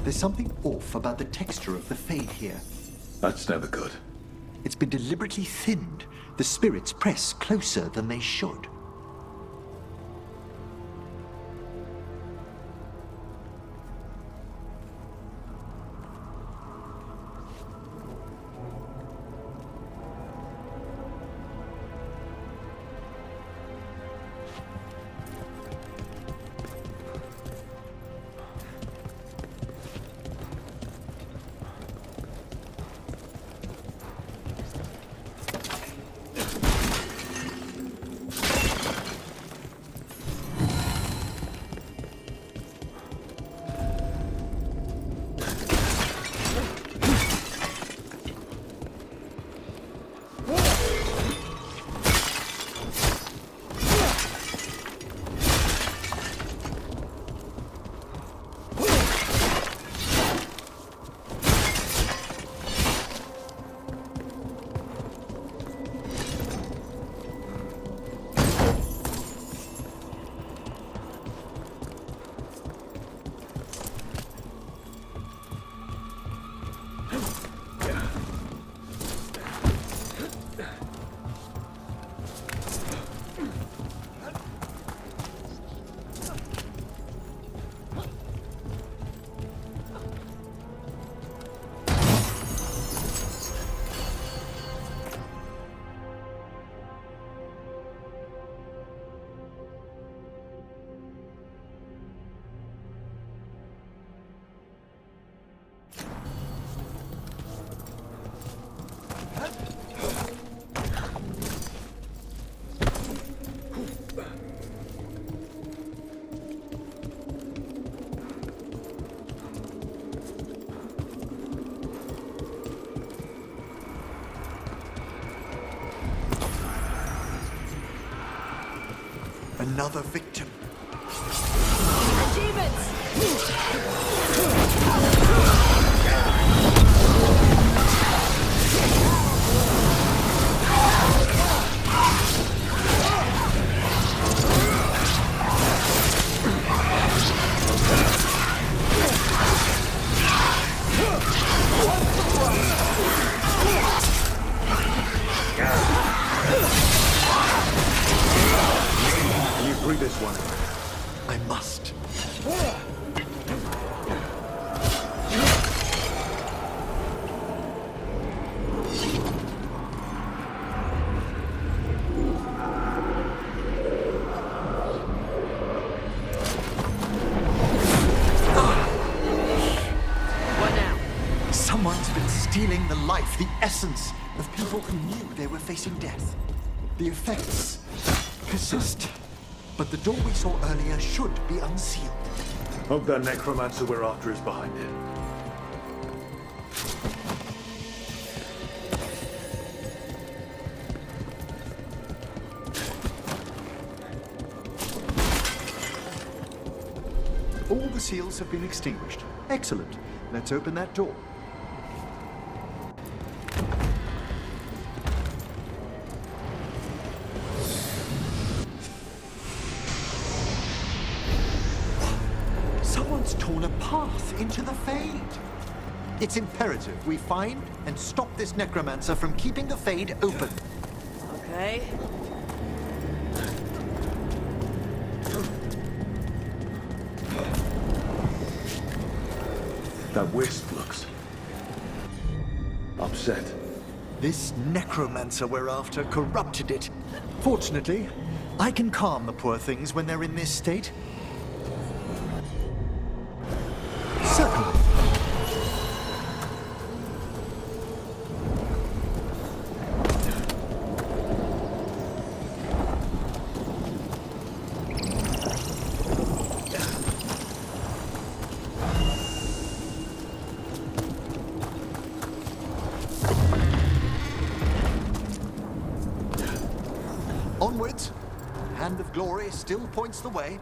There's something off about the texture of the fade here. That's never good. It's been deliberately thinned. The spirits press closer than they should. Another victim. Achievements! Read this one. I must. What now? Someone's been stealing the life, the essence of people who knew they were facing death. The effects persist. But the door we saw earlier should be unsealed. Hope that necromancer we're after is behind it. All the seals have been extinguished. Excellent. Let's open that door. Someone's torn a path into the Fade. It's imperative we find and stop this necromancer from keeping the Fade open. Okay. That wisp looks upset. This necromancer we're after corrupted it. Fortunately, I can calm the poor things when they're in this state. Certainly. Onwards. Hand of Glory still points the way.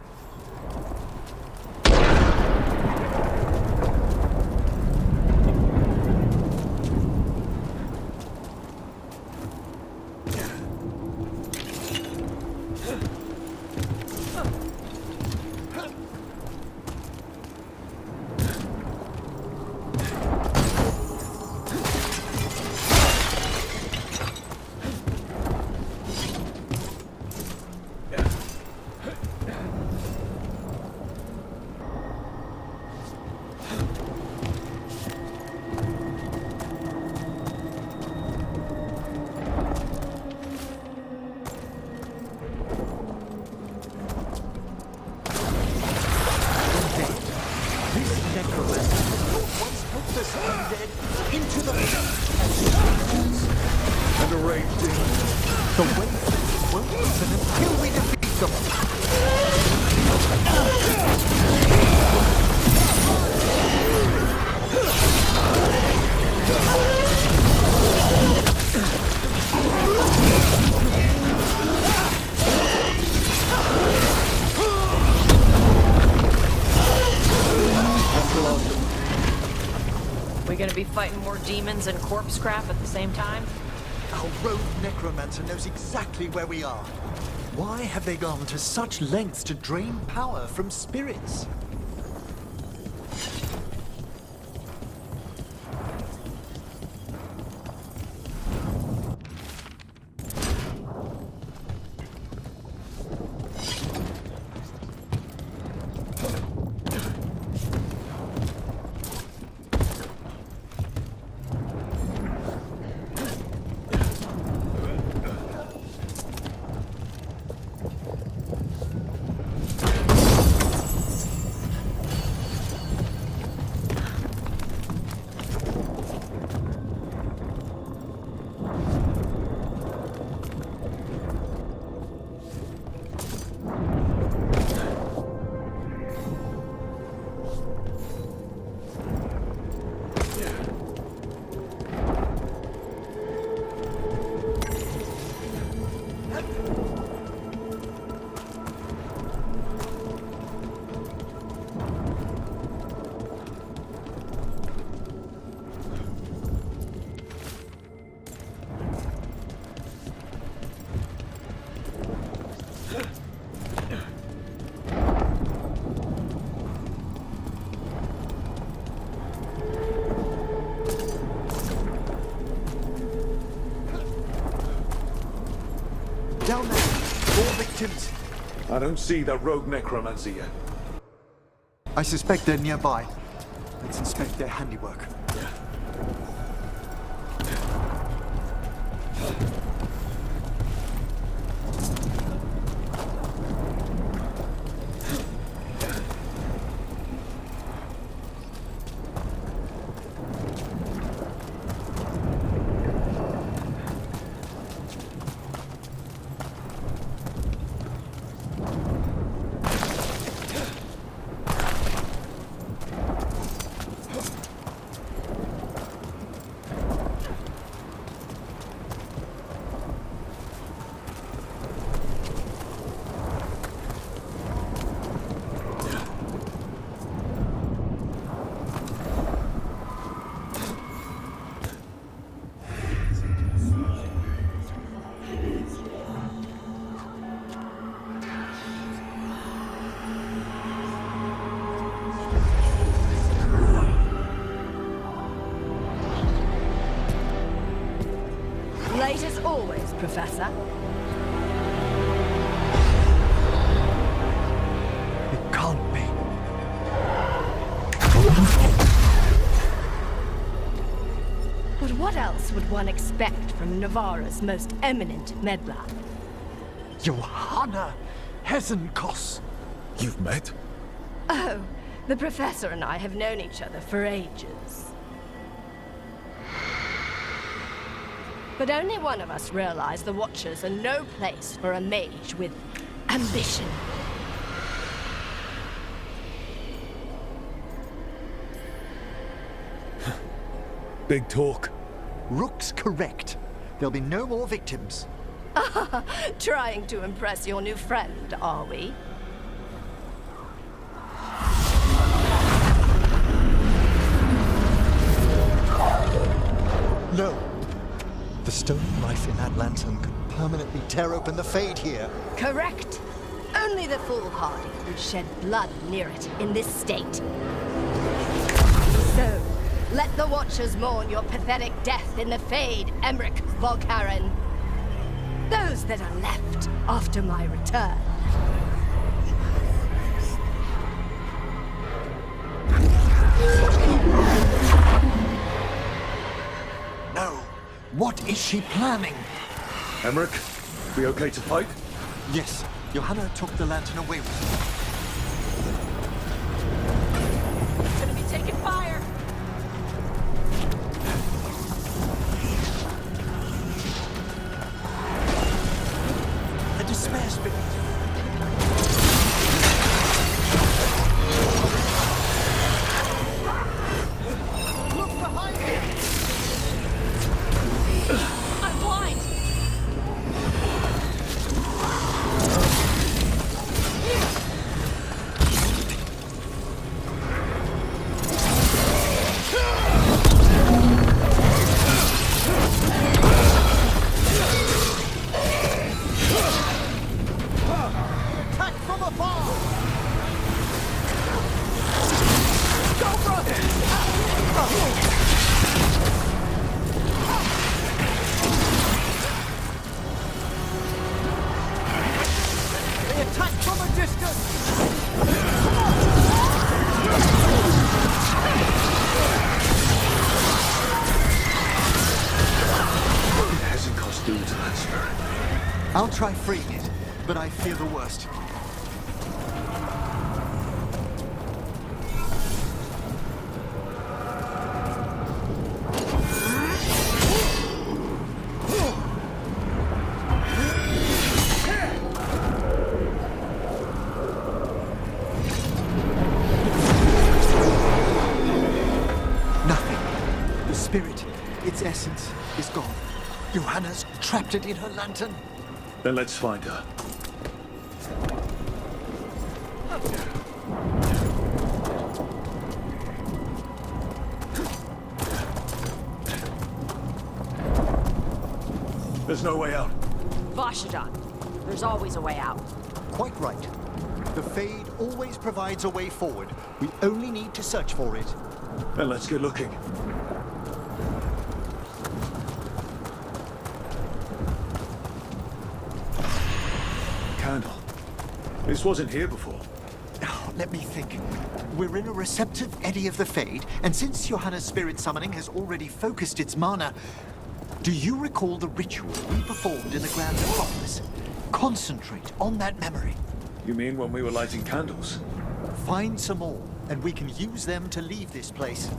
Fighting more demons and corpse crap at the same time? Our rogue necromancer knows exactly where we are. Why have they gone to such lengths to drain power from spirits? Down there, more victims. I don't see the rogue necromancer yet. I suspect they're nearby. Let's inspect their handiwork. always, Professor. It can't be. But what else would one expect from Navarra's most eminent meddler? Johanna Hezenkoss. You've met? Oh, the Professor and I have known each other for ages. But only one of us realized the Watchers are no place for a mage with ambition. Big talk. Rook's correct. There'll be no more victims. Trying to impress your new friend, are we? No. The stone knife in that lantern could permanently tear open the Fade here. Correct. Only the foolhardy would shed blood near it in this state. So, let the Watchers mourn your pathetic death in the Fade, Emmerich Volkaren. Those that are left after my return. No. What is she planning? Emmerich, we okay to fight? Yes, Johanna took the lantern away with her. It's gonna be taking fire. The despair spirit. Look behind you! I'm blind. Attack from afar! Go, brother. They attack from a distance! What did Hezenkoss do to that spirit? I'll try freeing it, but I fear the worst. Nothing. The spirit, its essence, is gone. Johanna's trapped it in her lantern. Then let's find her. There's no way out. Vashadan. There's always a way out. Quite right. The Fade always provides a way forward. We only need to search for it. Then let's get looking. Candle. This wasn't here before. Oh, let me think. We're in a receptive eddy of the Fade, and since Johanna's spirit summoning has already focused its mana, do you recall the ritual we performed in the Grand Necropolis? Concentrate on that memory. You mean when we were lighting candles? Find some more, and we can use them to leave this place.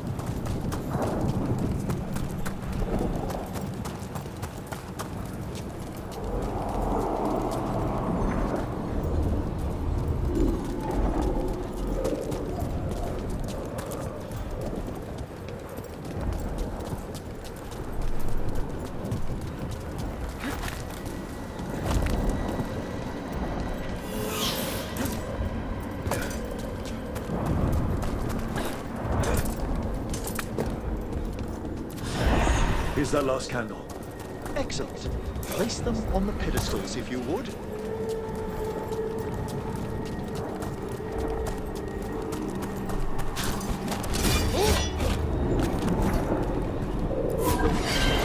Here's that last candle. Excellent. Place them on the pedestals, if you would.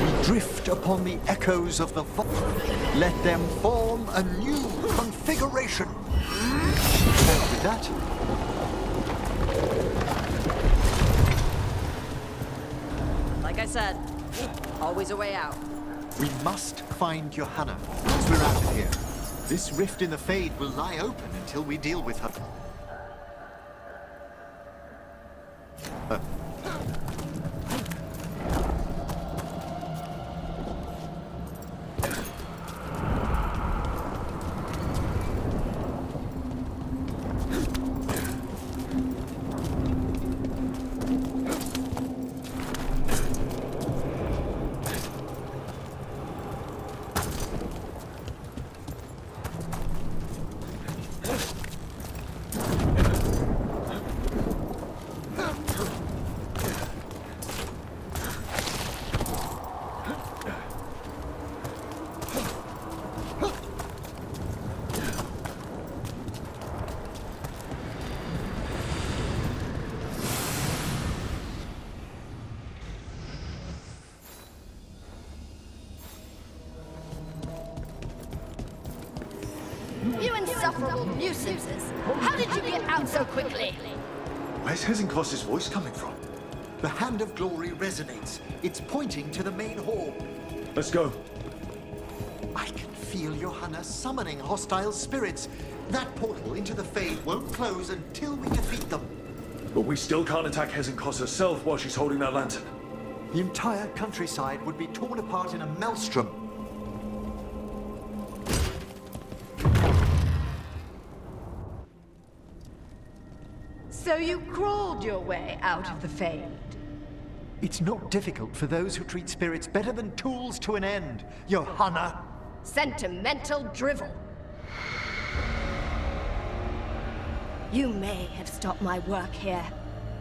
We drift upon the echoes of the vault. Let them form a new configuration. And with that, Like I said, always a way out. we must find Johanna once we're out of here. This rift in the Fade will lie open until we deal with her. You insufferable nuisances! How did you get out so quickly? Where's Hezenkoss's voice coming from? The Hand of Glory resonates. It's pointing to the main hall. Let's go. I can feel Johanna summoning hostile spirits. That portal into the Fade won't close until we defeat them. But we still can't attack Hezenkoss herself while she's holding that lantern. The entire countryside would be torn apart in a maelstrom. So you crawled your way out of the Fade? It's not difficult for those who treat spirits better than tools to an end, Johanna. Sentimental drivel. You may have stopped my work here,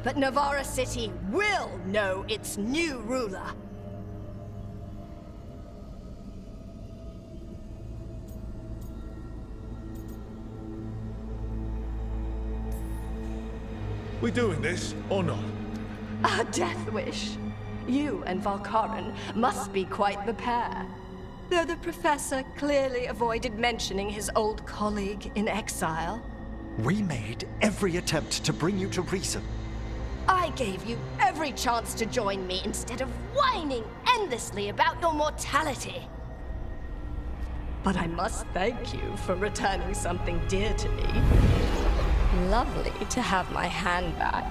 but Navarra City will know its new ruler. We doing this or not? A death wish. You and Valkaran must be quite the pair. Though the professor clearly avoided mentioning his old colleague in exile. We made every attempt to bring you to reason. I gave you every chance to join me instead of whining endlessly about your mortality. But I must thank you for returning something dear to me. Lovely to have my hand back.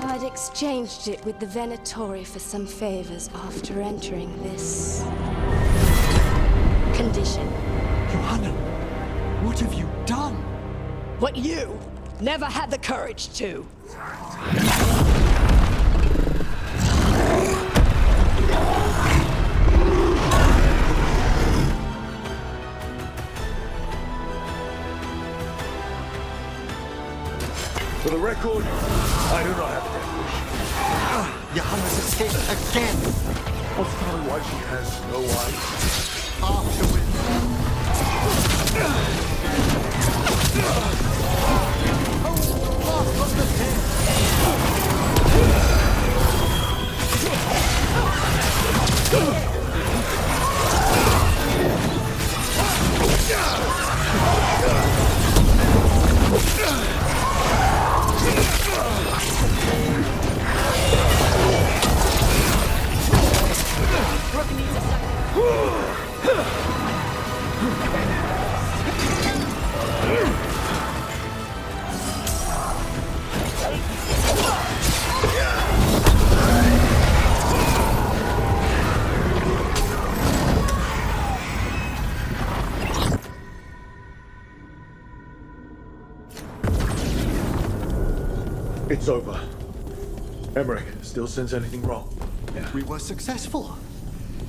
I'd exchanged it with the Venatori for some favors after entering this condition. Johanna, what have you done? What you never had the courage to. For the record, I do not have a death wish. Johanna's escaped again. What's probably why she has no eyes? Afterwards. Oh, from the It's over. Emmerich still sense anything wrong? We were successful.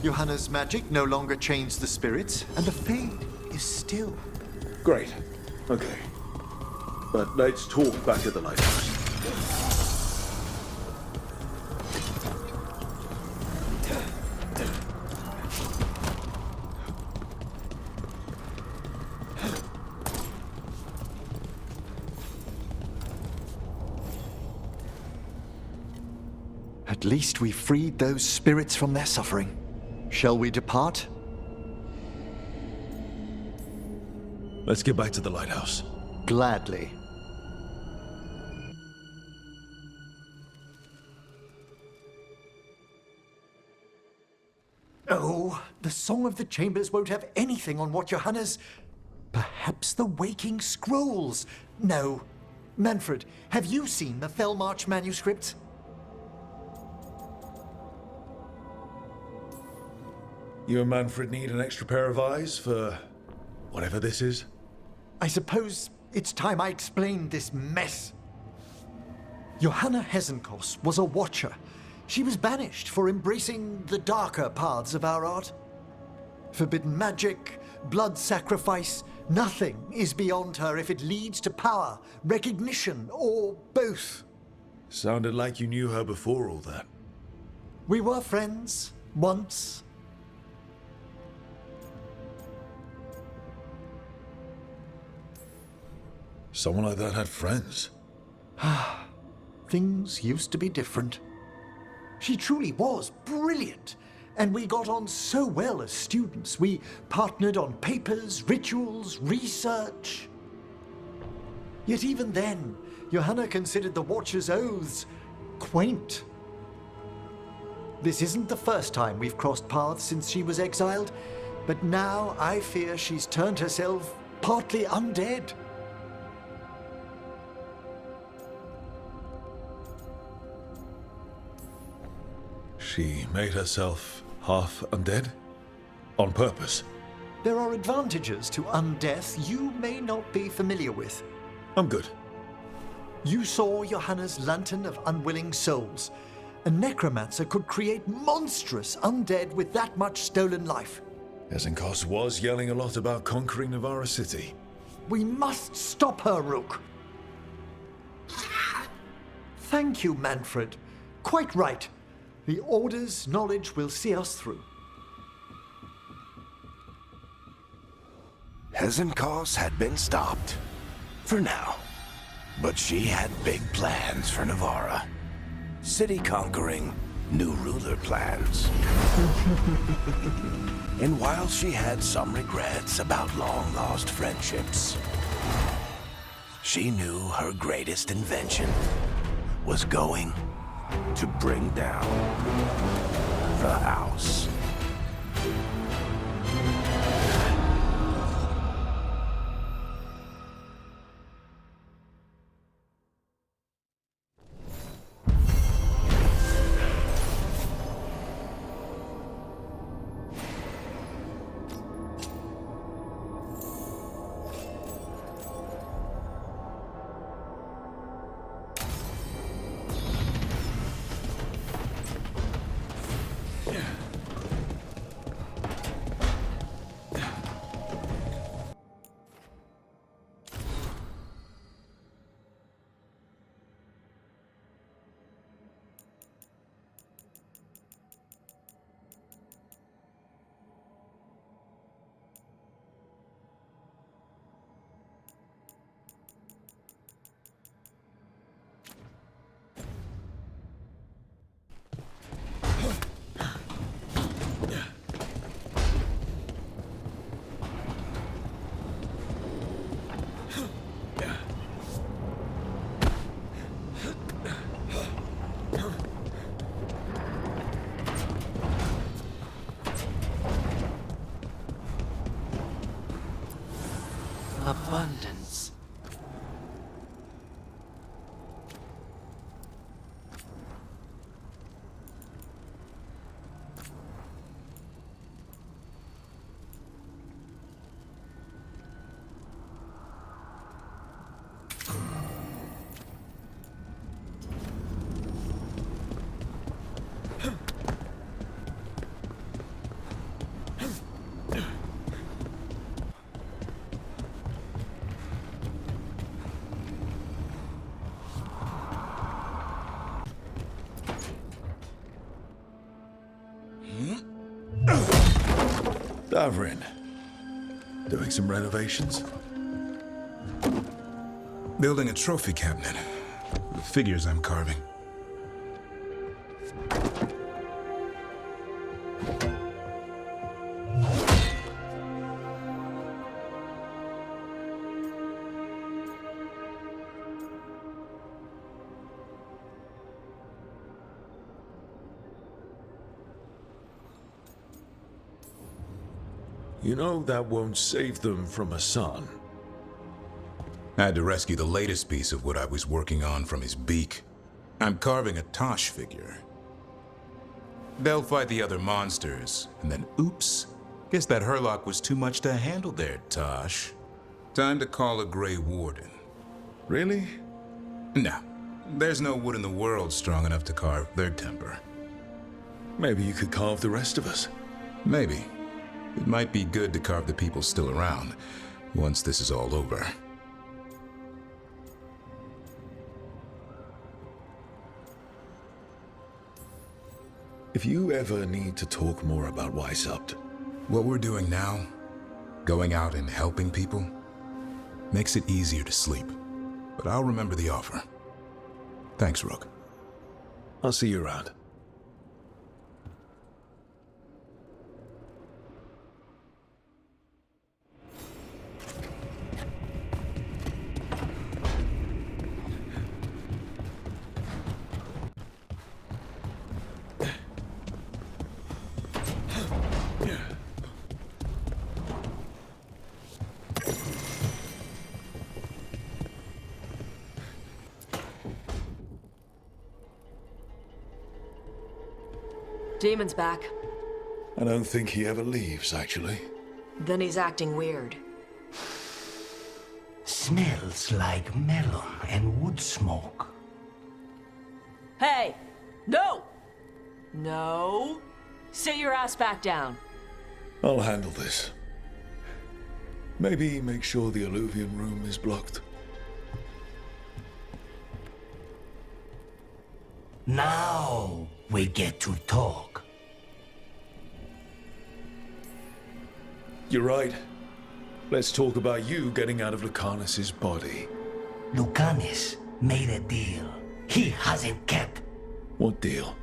Johanna's magic no longer changed the spirits, and the Fade is still. Great. Okay. But let's talk back at the Lighthouse. At least we freed those spirits from their suffering. Shall we depart? Let's get back to the lighthouse. Gladly. Oh, the Song of the Chambers won't have anything on what Johanna's... Perhaps the Waking Scrolls? No. Manfred, have you seen the Fellmarch manuscripts? You and Manfred need an extra pair of eyes for whatever this is? I suppose it's time I explained this mess. Johanna Hezenkoss was a watcher. She was banished for embracing the darker paths of our art. Forbidden magic, blood sacrifice, nothing is beyond her if it leads to power, recognition, or both. Sounded like you knew her before all that. We were friends, once. Someone like that had friends. Things used to be different. She truly was brilliant, and we got on so well as students. We partnered on papers, rituals, research. Yet even then, Johanna considered the Watcher's oaths quaint. This isn't the first time we've crossed paths since she was exiled, but now I fear she's turned herself partly undead. She made herself half undead? On purpose? There are advantages to undeath you may not be familiar with. I'm good. You saw Johanna's Lantern of Unwilling Souls. A necromancer could create monstrous undead with that much stolen life. Hezenkoss was yelling a lot about conquering Navarra City. We must stop her, Rook. Thank you, Manfred. Quite right. The Order's knowledge will see us through. Hezenkoss had been stopped. For now. But she had big plans for Navarra. City conquering, new ruler plans. And while she had some regrets about long-lost friendships, she knew her greatest invention was going to bring down the house. Abundance. Davrin. Doing some renovations? Building a trophy cabinet. The figures I'm carving. You know that won't save them from a son. I had to rescue the latest piece of what I was working on from his beak. I'm carving a Tosh figure. They'll fight the other monsters, and then oops. Guess that Herlock was too much to handle there, Tosh. Time to call a Grey Warden. Really? No. There's no wood in the world strong enough to carve their temper. Maybe you could carve the rest of us. Maybe. It might be good to carve the people still around, once this is all over. If you ever need to talk more about Weishaupt, What we're doing now, going out and helping people, makes it easier to sleep. But I'll remember the offer. Thanks, Rook. I'll see you around. Demon's back. I don't think he ever leaves, actually. Then he's acting weird. Smells like melon and wood smoke. Hey! No! No! Sit your ass back down. I'll handle this. Maybe make sure the alluvium room is blocked. Now we get to talk. You're right. Let's talk about you getting out of Lucanus's body. Lucanus made a deal he hasn't kept. What deal?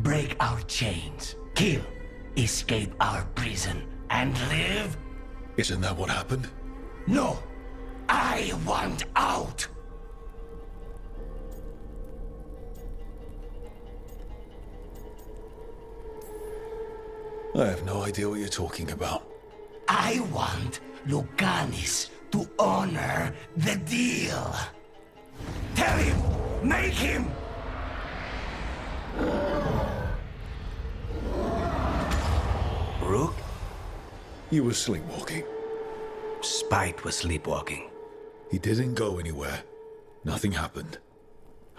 Break our chains, kill, escape our prison, and live? Isn't that what happened? No, I want out. I have no idea what you're talking about. I want Lucanus to honor the deal. Tell him, make him. Rook? You were sleepwalking. Spite was sleepwalking. He didn't go anywhere. Nothing happened.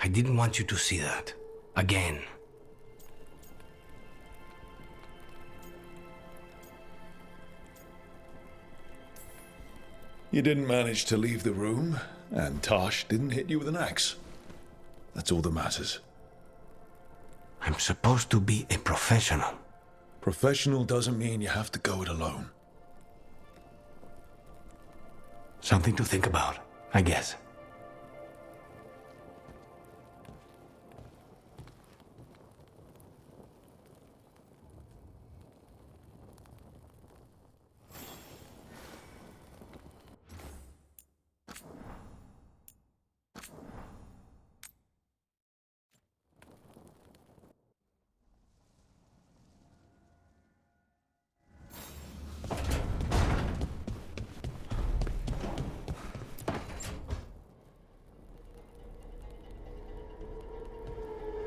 I didn't want you to see that. Again. You didn't manage to leave the room, and Tosh didn't hit you with an axe. That's all that matters. I'm supposed to be a professional. Professional doesn't mean you have to go it alone. Something to think about, I guess.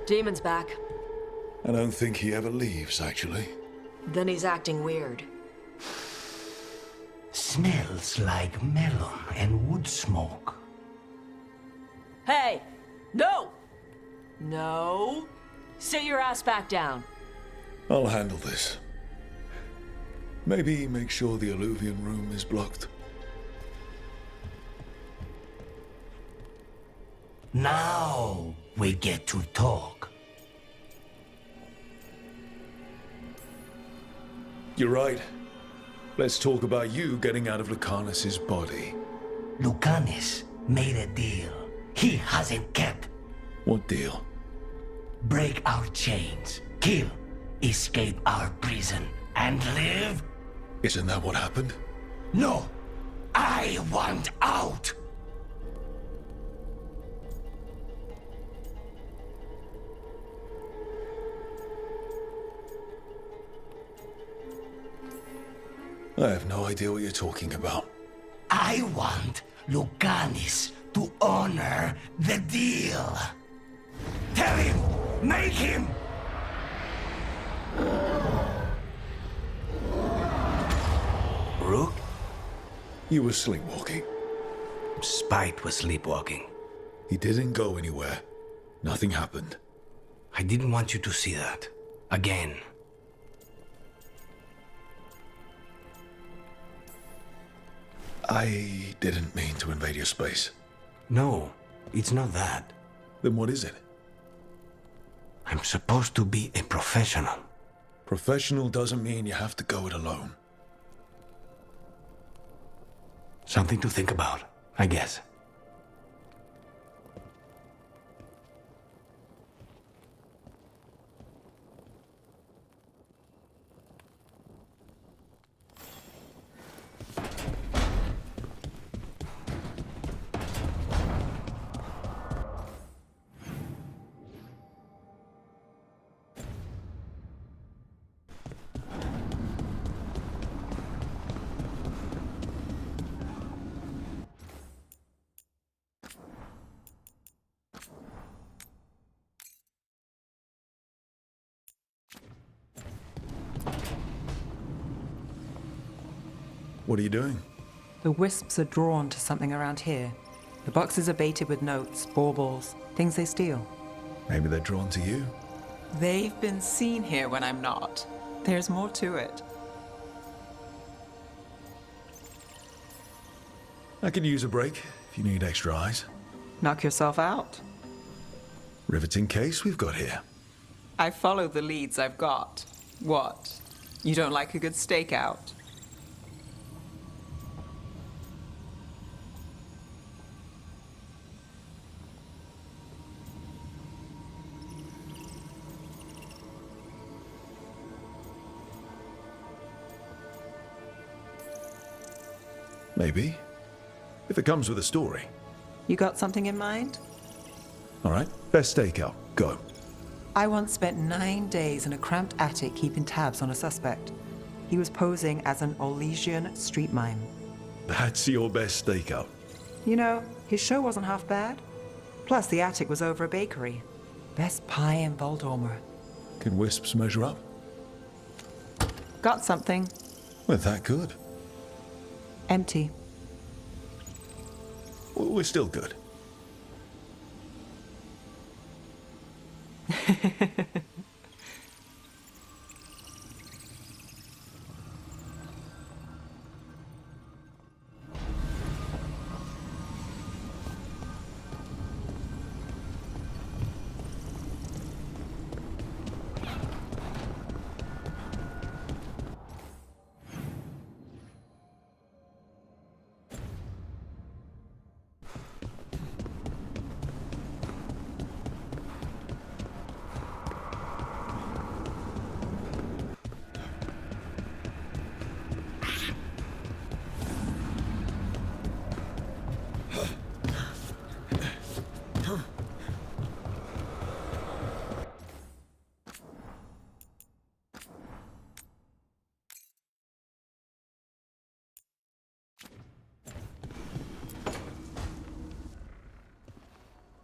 Demon's back. I don't think he ever leaves, actually. Then he's acting weird. Smells like melon and wood smoke. Hey! No! No! Sit your ass back down. I'll handle this. Maybe make sure the alluvium room is blocked. Now we get to talk. You're right. Let's talk about you getting out of Lucanus's body. Lucanus made a deal he hasn't kept. What deal? Break our chains, kill, escape our prison, and live? Isn't that what happened? No, I want out. I have no idea what you're talking about. I want Lucanis to honor the deal. Tell him! Make him! Rook? You were sleepwalking. Spite was sleepwalking. He didn't go anywhere. Nothing happened. I didn't want you to see that. Again. I didn't mean to invade your space. No, it's not that. Then what is it? I'm supposed to be a professional. Professional doesn't mean you have to go it alone. Something to think about, I guess. What are you doing? The wisps are drawn to something around here. The boxes are baited with notes, baubles, things they steal. Maybe they're drawn to you. They've been seen here when I'm not. There's more to it. I could use a break if you need extra eyes. Knock yourself out. Riveting case we've got here. I follow the leads I've got. What? You don't like a good stakeout? Maybe. If it comes with a story. You got something in mind? All right, best stakeout. Go. I once spent 9 days in a cramped attic keeping tabs on a suspect. He was posing as an Orlesian street mime. That's your best stakeout. You know, his show wasn't half bad. Plus, the attic was over a bakery. Best pie in Voldormer. Can wisps measure up? Got something. We're that good. Empty. We're still good.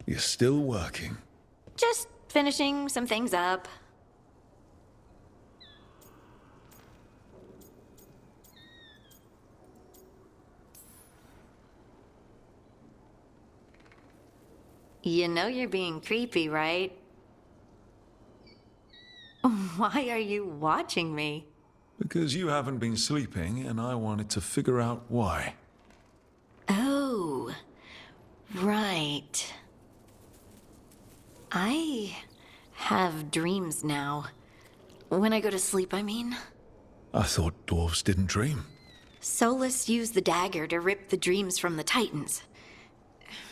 You're still working. Just finishing some things up. You know you're being creepy, right? Why are you watching me? Because you haven't been sleeping, and I wanted to figure out why. Oh, right. I have dreams now. When I go to sleep, I mean. I thought dwarves didn't dream. Solas used the dagger to rip the dreams from the Titans.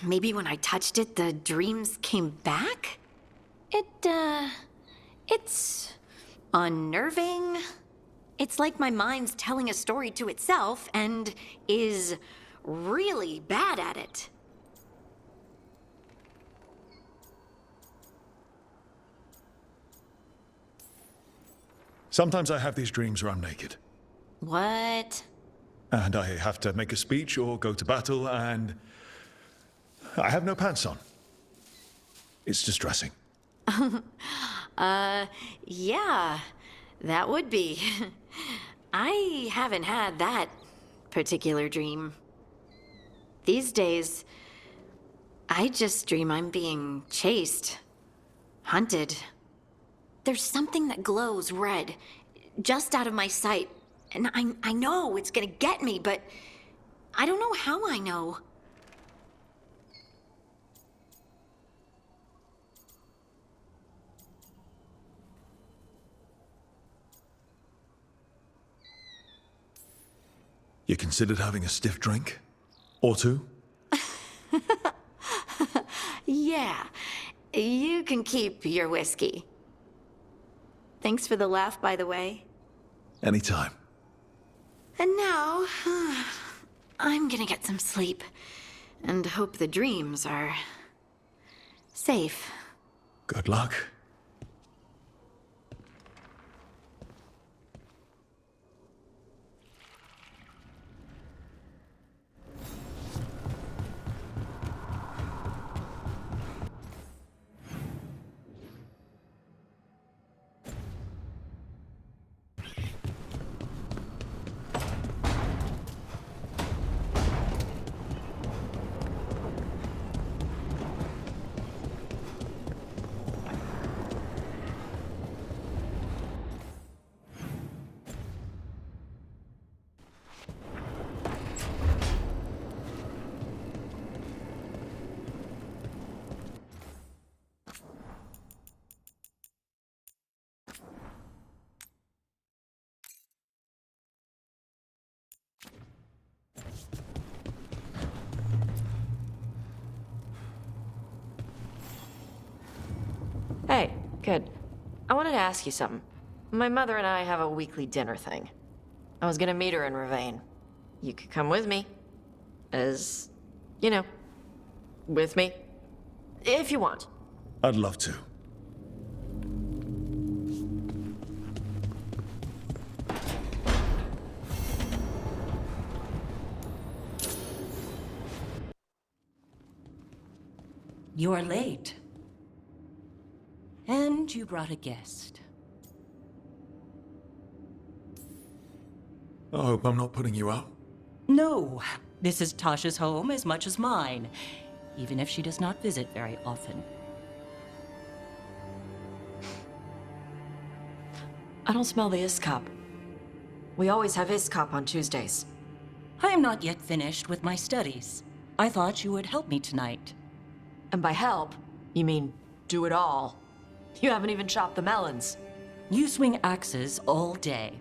Maybe when I touched it, the dreams came back? It's unnerving. It's like my mind's telling a story to itself and is really bad at it. Sometimes I have these dreams where I'm naked. What? and I have to make a speech or go to battle, and I have no pants on. It's distressing. Yeah, that would be. I haven't had that particular dream. These days, I just dream I'm being chased, hunted. There's something that glows red, just out of my sight, and I know it's gonna get me, but I don't know how I know. You considered having a stiff drink? Or two? Yeah, you can keep your whiskey. Thanks for the laugh, by the way. Anytime. And now, I'm gonna get some sleep, and hope the dreams are safe. Good luck. Hey, good. I wanted to ask you something. My mother and I have a weekly dinner thing. I was gonna meet her in Ravane. You could come with me. As, you know, with me. If you want. I'd love to. You're late. And you brought a guest. I hope I'm not putting you out. No, this is Tasha's home as much as mine, even if she does not visit very often. I don't smell the Iskop. We always have Iskop on Tuesdays. I am not yet finished with my studies. I thought you would help me tonight. And by help, you mean do it all. You haven't even chopped the melons. You swing axes all day.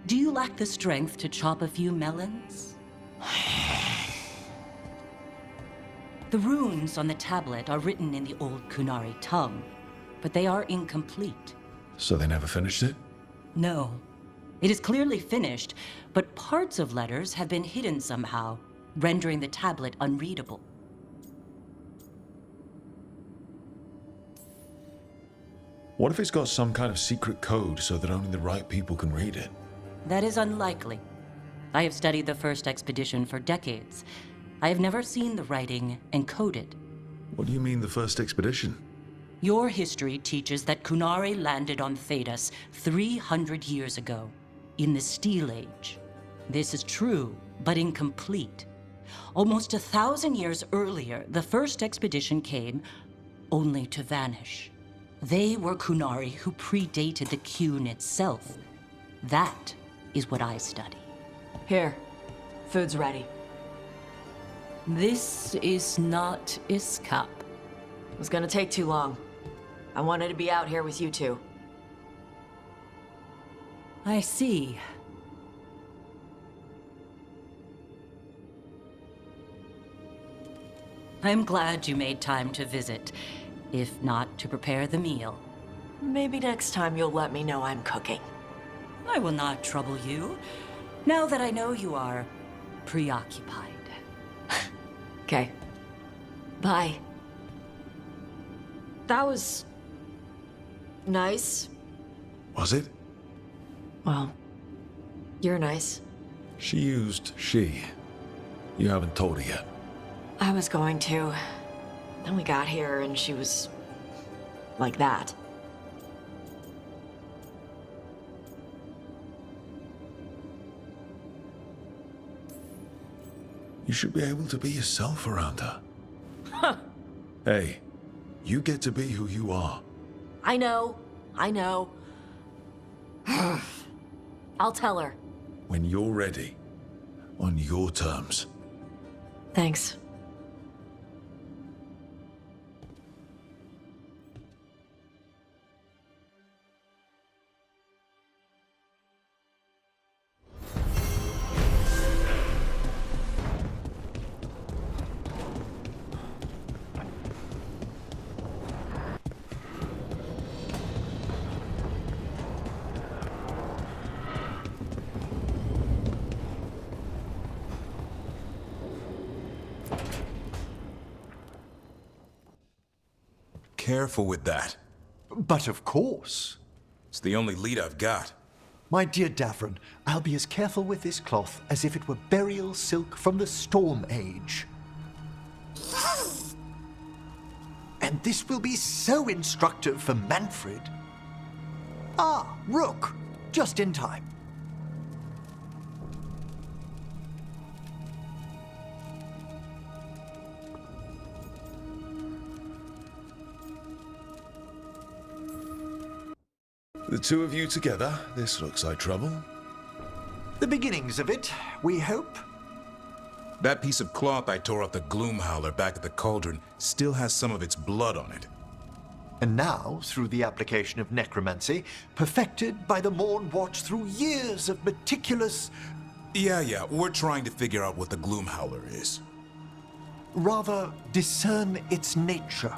Do you lack the strength to chop a few melons? The runes on the tablet are written in the old Kunari tongue, but they are incomplete. So they never finished it? No. It is clearly finished, but parts of letters have been hidden somehow, rendering the tablet unreadable. What if it's got some kind of secret code so that only the right people can read it? That is unlikely. I have studied the first expedition for decades. I have never seen the writing encoded. What do you mean, the first expedition? Your history teaches that Kunari landed on Thedas 300 years ago, in the Steel Age. This is true, but incomplete. Almost 1,000 years earlier, the first expedition came, only to vanish. They were Kunari who predated the Qun itself. That is what I study. Here, food's ready. This is not Iskop. It was gonna take too long. I wanted to be out here with you two. I see. I'm glad you made time to visit, if not to prepare the meal. Maybe next time you'll let me know I'm cooking. I will not trouble you, now that I know you are preoccupied. Okay. Bye. That was... nice. Was it? Well, you're nice. She used she. You haven't told her yet. I was going to. Then we got here and she was like that. You should be able to be yourself around her. Hey, you get to be who you are. I know. I'll tell her. When you're ready. On your terms. Thanks. Careful with that. But of course. It's the only lead I've got. My dear Davron, I'll be as careful with this cloth as if it were burial silk from the Storm Age. And this will be so instructive for Manfred. Ah, Rook, just in time. The two of you together, this looks like trouble. The beginnings of it, we hope. That piece of cloth I tore off the Gloom Howler back at the cauldron still has some of its blood on it. And now, through the application of necromancy, perfected by the Morn Watch through years of meticulous... Yeah, we're trying to figure out what the Gloom Howler is. rather discern its nature.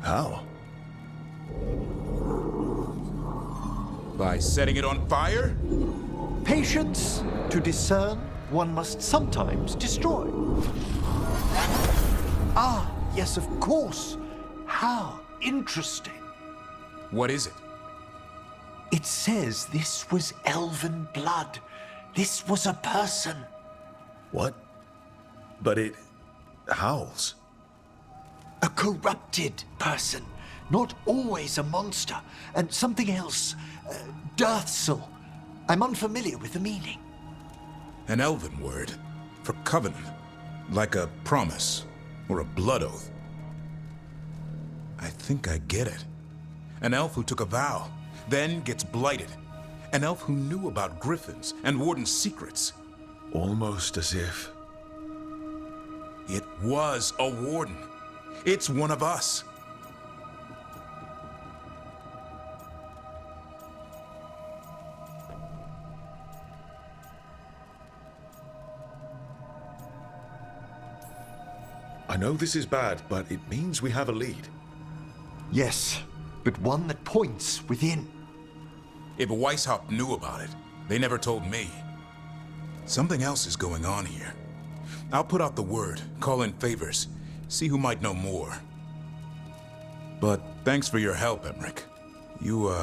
How? By setting it on fire? Patience. To discern, one must sometimes destroy. Ah, yes, of course. How interesting. What is it? It says this was elven blood. This was a person. What? But it howls. A corrupted person. Not always a monster. And something else. Deathsel. I'm unfamiliar with the meaning. An elven word for covenant. Like a promise or a blood oath. I think I get it. An elf who took a vow, then gets blighted. An elf who knew about griffins and Warden's secrets. Almost as if... It was a Warden. It's one of us. I know this is bad, but it means we have a lead. Yes, but one that points within. If Weishaupt knew about it, they never told me. Something else is going on here. I'll put out the word, call in favors, see who might know more. But thanks for your help, Emmerich. You,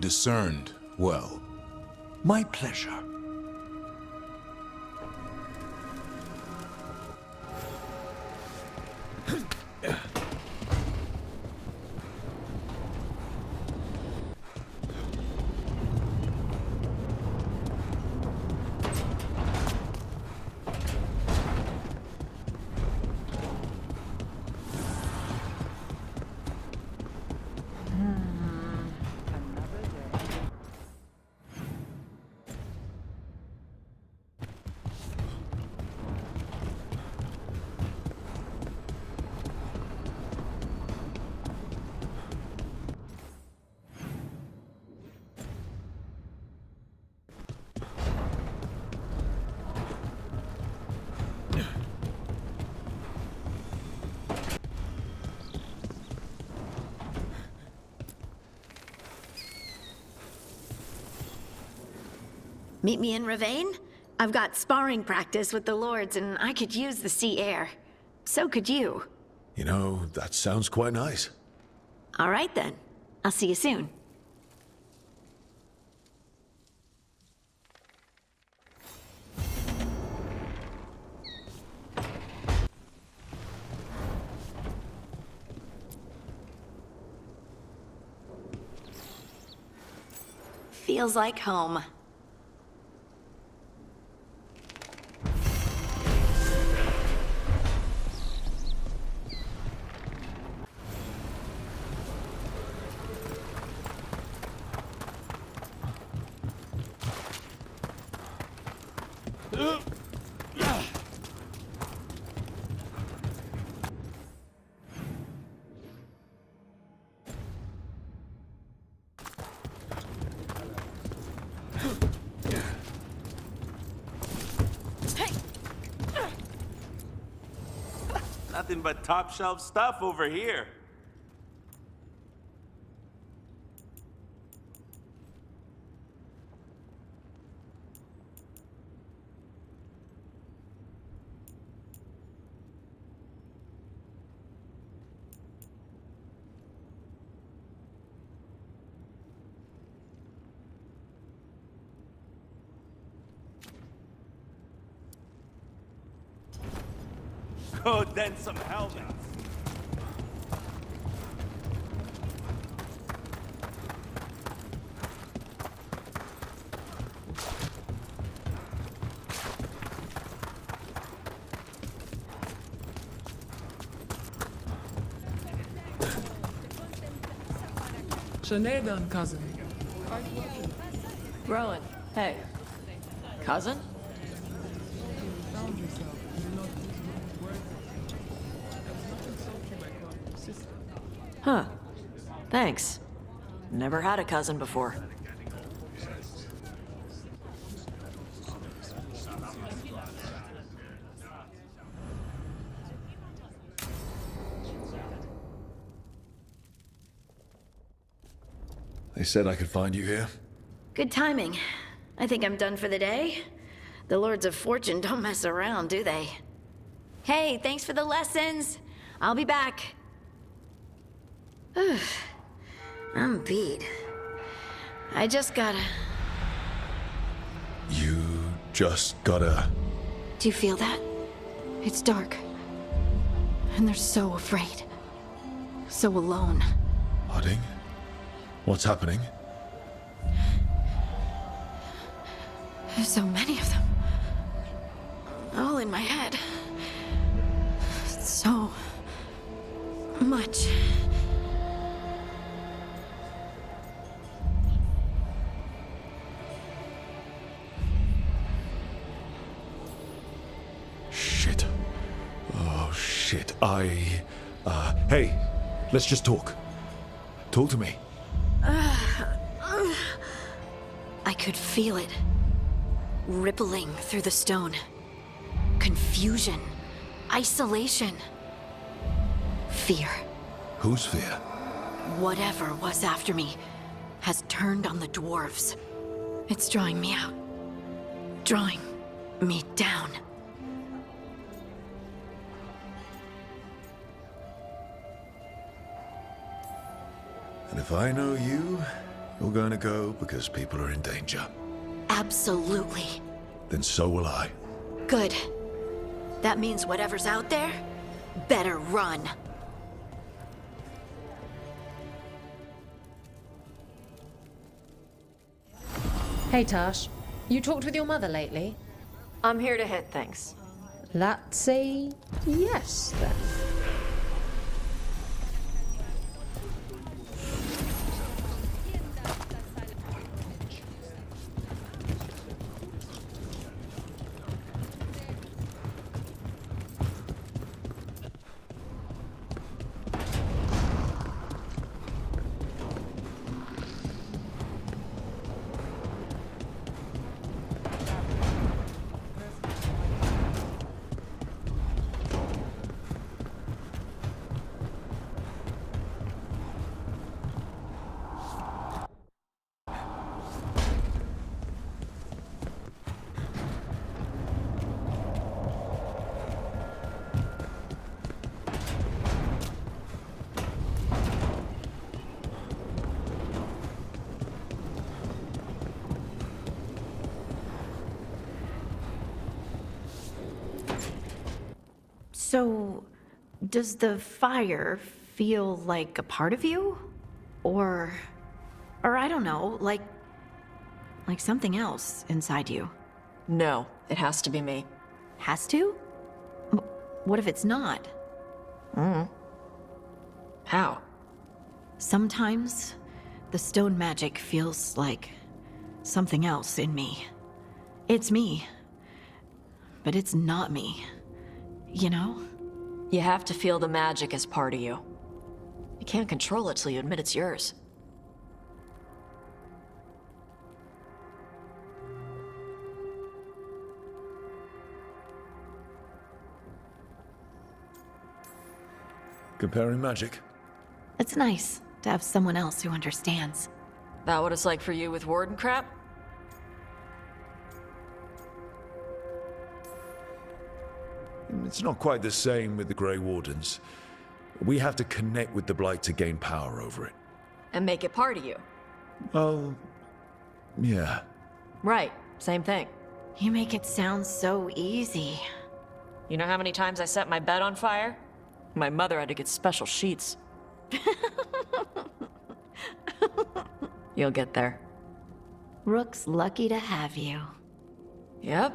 discerned well. My pleasure. Meet me in Ravane? I've got sparring practice with the lords, and I could use the sea air. So could you. You know, that sounds quite nice. All right, then. I'll see you soon. feels like home. Nothing but top shelf stuff over here. Oh, then some helmets. Sinead, cousin. Rowan, hey. Cousin? Huh. Thanks. Never had a cousin before. They said I could find you here. Good timing. I think I'm done for the day. The Lords of Fortune don't mess around, do they? Hey, thanks for the lessons. I'll be back. I'm beat. I just gotta... You just gotta... Do you feel that? It's dark. And they're so afraid. So alone. Harding? What's happening? There's so many of them. All in my head. So... much. Shit. Oh, shit. Hey, let's just talk. Talk to me. I could feel it. Rippling through the stone. Confusion. Isolation. Fear. Whose fear? Whatever was after me has turned on the dwarves. It's drawing me out. Drawing me down. And if I know you, you're going to go because people are in danger. Absolutely. Then so will I. Good. That means whatever's out there better run. Hey Tash, you talked with your mother lately? I'm here to hit things. Let's say yes then. So, does the fire feel like a part of you? Or I don't know, like Like something else inside you. No, it has to be me. Has to? What if it's not? How? Sometimes, the stone magic feels like something else in me. It's me, but it's not me. You know? You have to feel the magic as part of you. You can't control it till you admit it's yours. Comparing magic. It's nice to have someone else who understands. That what it's like for you with Warden crap? It's not quite the same with the Grey Wardens. We have to connect with the Blight to gain power over it. And make it part of you. Oh, yeah. Right, same thing. You make it sound so easy. You know how many times I set my bed on fire? My mother had to get special sheets. You'll get there. Rook's lucky to have you. Yep.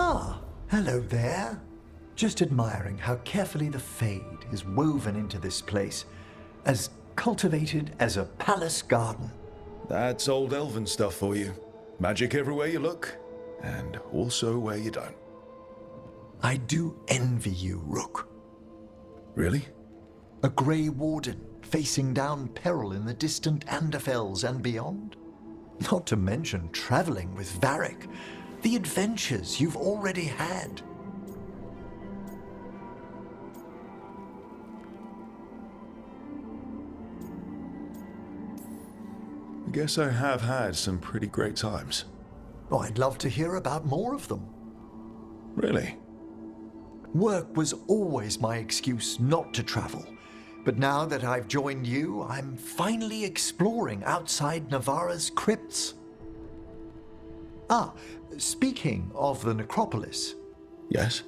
Ah, hello there. Just admiring how carefully the Fade is woven into this place, as cultivated as a palace garden. That's old elven stuff for you. Magic everywhere you look, and also where you don't. I do envy you, Rook. Really? A Grey Warden facing down peril in the distant Anderfells and beyond? Not to mention traveling with Varric. The adventures you've already had. I guess I have had some pretty great times. Oh, I'd love to hear about more of them. Really? Work was always my excuse not to travel. But now that I've joined you, I'm finally exploring outside Navarra's crypts. Ah, speaking of the Necropolis. Yes?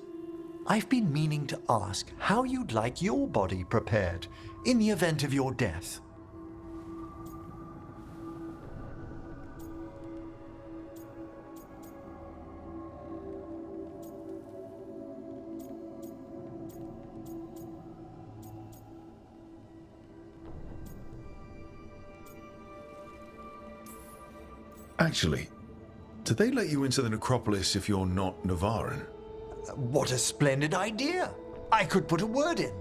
I've been meaning to ask how you'd like your body prepared in the event of your death. Actually, do they let you into the Necropolis if you're not Navarran? What a splendid idea! I could put a word in.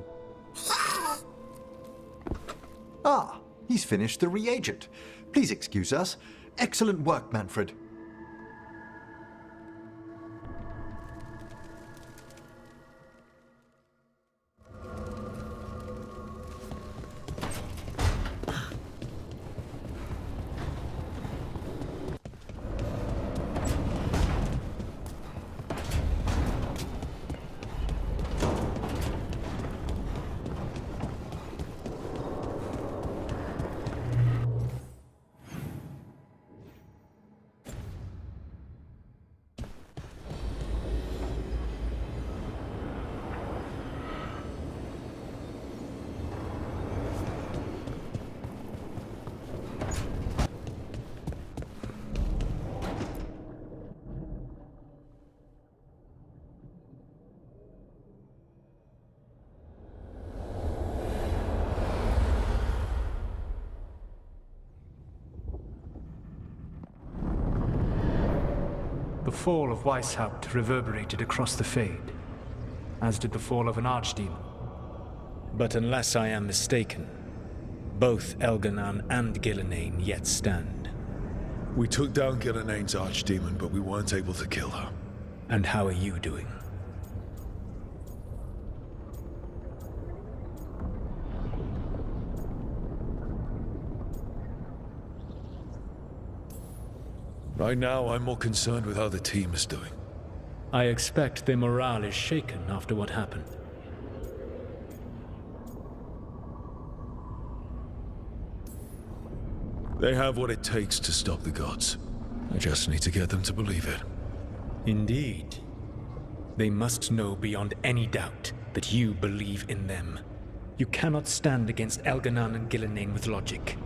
Ah, he's finished the reagent. Please excuse us. Excellent work, Manfred. The fall of Weishaupt reverberated across the Fade, as did the fall of an archdemon. But unless I am mistaken, both Elganan and Gillenane yet stand. We took down Gillenane's archdemon, but we weren't able to kill her. And how are you doing? Right now, I'm more concerned with how the team is doing. I expect their morale is shaken after what happened. They have what it takes to stop the gods. I just need to get them to believe it. Indeed. They must know beyond any doubt that you believe in them. You cannot stand against Elganan and Gillenane with logic.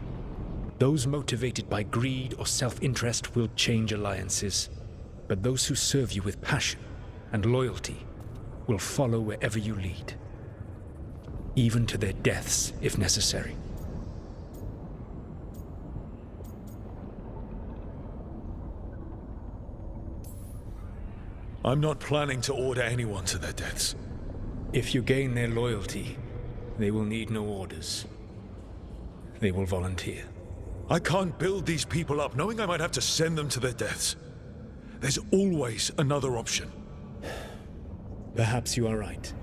Those motivated by greed or self-interest will change alliances, but those who serve you with passion and loyalty will follow wherever you lead, even to their deaths if necessary. I'm not planning to order anyone to their deaths. If you gain their loyalty, they will need no orders. They will volunteer. I can't build these people up knowing I might have to send them to their deaths. There's always another option. Perhaps you are right.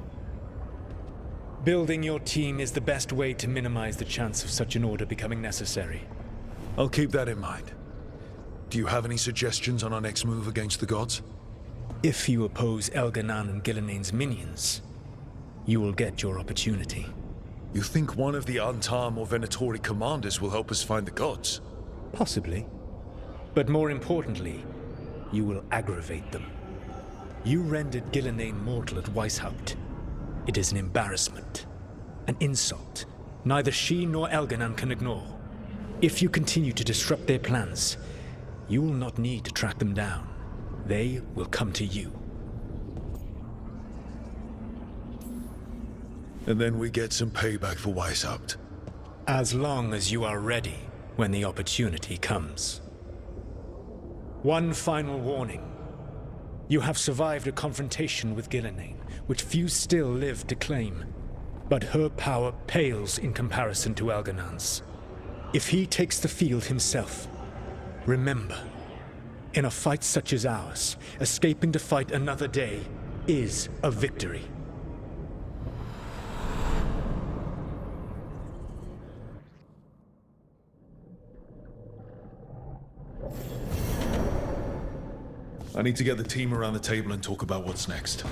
Building your team is the best way to minimize the chance of such an order becoming necessary. I'll keep that in mind. Do you have any suggestions on our next move against the gods? If you oppose Elganan and Gillenane's minions, you will get your opportunity. You think one of the Antam or Venatori commanders will help us find the gods? Possibly. But more importantly, you will aggravate them. You rendered Gillenane mortal at Weishaupt. It is an embarrassment, an insult, neither she nor Elganan can ignore. If you continue to disrupt their plans, you will not need to track them down. They will come to you. And then we get some payback for Weishaupt. As long as you are ready when the opportunity comes. One final warning. You have survived a confrontation with Gillenane, which few still live to claim. But her power pales in comparison to Elganan's. If he takes the field himself, remember, in a fight such as ours, escaping to fight another day is a victory. I need to get the team around the table and talk about what's next.